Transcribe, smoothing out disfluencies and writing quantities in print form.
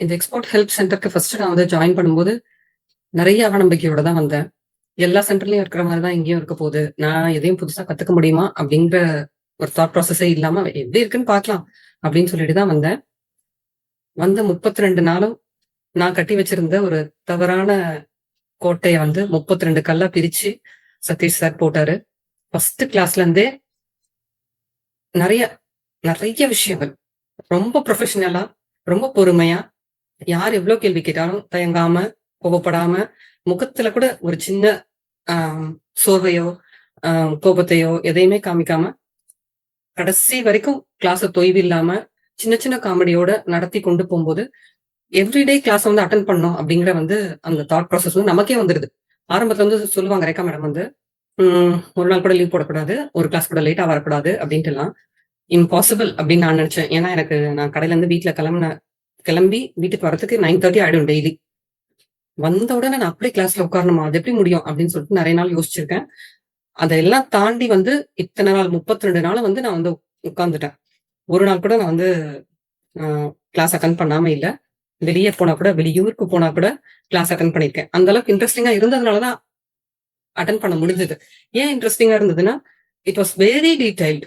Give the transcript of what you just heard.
இந்த export help சென்டருக்கு first நான் வந்து ஜாயின் பண்ணும்போது நிறைய அவநம்பிக்கையோட தான் வந்தேன். எல்லா சென்டர்லயும் இருக்கிற மாதிரி தான் இங்கேயும் இருக்க போகுது. நான் எதையும் புதுசா கத்துக்க முடியுமா? அப்படிங்கிற ஒரு தாட் ப்ராசஸே இல்லாம எப்படி இருக்குன்னு பார்க்கலாம் அப்படின்னு சொல்லிட்டு தான் வந்தேன். வந்த 32 நாளும் நான் கட்டி வச்சிருந்த ஒரு தவறான கோட்டைய வந்து 32 கல்லா பிரிச்சு சதீஷ் சார் போட்டாரு. ஃபர்ஸ்ட் கிளாஸ்ல இருந்தே நிறைய நிறைய விஷயங்கள் ரொம்ப ப்ரொஃபஷனலா, ரொம்ப பொறுமையா, யார் எவ்வளவு கேள்வி கேட்டாலும் தயங்காம, கோபப்படாம, முகத்துல கூட ஒரு சின்ன சோர்வையோ, கோபத்தையோ எதையுமே காமிக்காம, கடைசி வரைக்கும் கிளாஸ தொய்வு இல்லாம, சின்ன சின்ன காமெடியோட நடத்தி கொண்டு போகும்போது, எவ்ரிடே கிளாஸ் வந்து அட்டெண்ட் பண்ணணும் அப்படிங்கிற வந்து அந்த தாட் ப்ராசஸ் வந்து நமக்கே வந்துருது. ஆரம்பத்துல வந்து சொல்லுவாங்க ரேகா மேடம் வந்து, ஒரு நாள் கூட லீவ் போடக்கூடாது, ஒரு கிளாஸ் கூட லேட்டா வரக்கூடாது அப்படின்ட்டுலாம். இம்பாசிபிள் அப்படின்னு நான் நினைச்சேன். ஏன்னா நான் கடையில இருந்து வீட்ல கிளம்பி வீட்டுக்கு வரதுக்கு 9:30 ஆயிடும் டெய்லி. வந்த உடனே நான் அப்படியே கிளாஸ்ல உட்காரணுமா? அது எப்படி முடியும்? அப்படின்னு சொல்லிட்டு நெறைய நாள் யோசிச்சிருக்கேன். அதெல்லாம் தாண்டி வந்து இத்தன நாள் 32 நாளா வந்து நான் வந்து உட்கார்ந்துட்டேன். ஒரு நாள் கூட நான் வந்து அ கிளாஸ் அட்டெண்ட் பண்ணாம இல்ல. வெளிய போனா கூட, வெளியூருக்கு போனா கூட கிளாஸ் அட்டெண்ட் பண்ணியிருக்கேன். அந்த அளவுக்கு இன்ட்ரஸ்டிங்கா இருந்ததுனால தான் அட்டெண்ட் பண்ண முடிஞ்சது. ஏன் இன்ட்ரஸ்டிங்கா இருந்ததுன்னா, இட் வாஸ் வெரி டீடைல்ட்.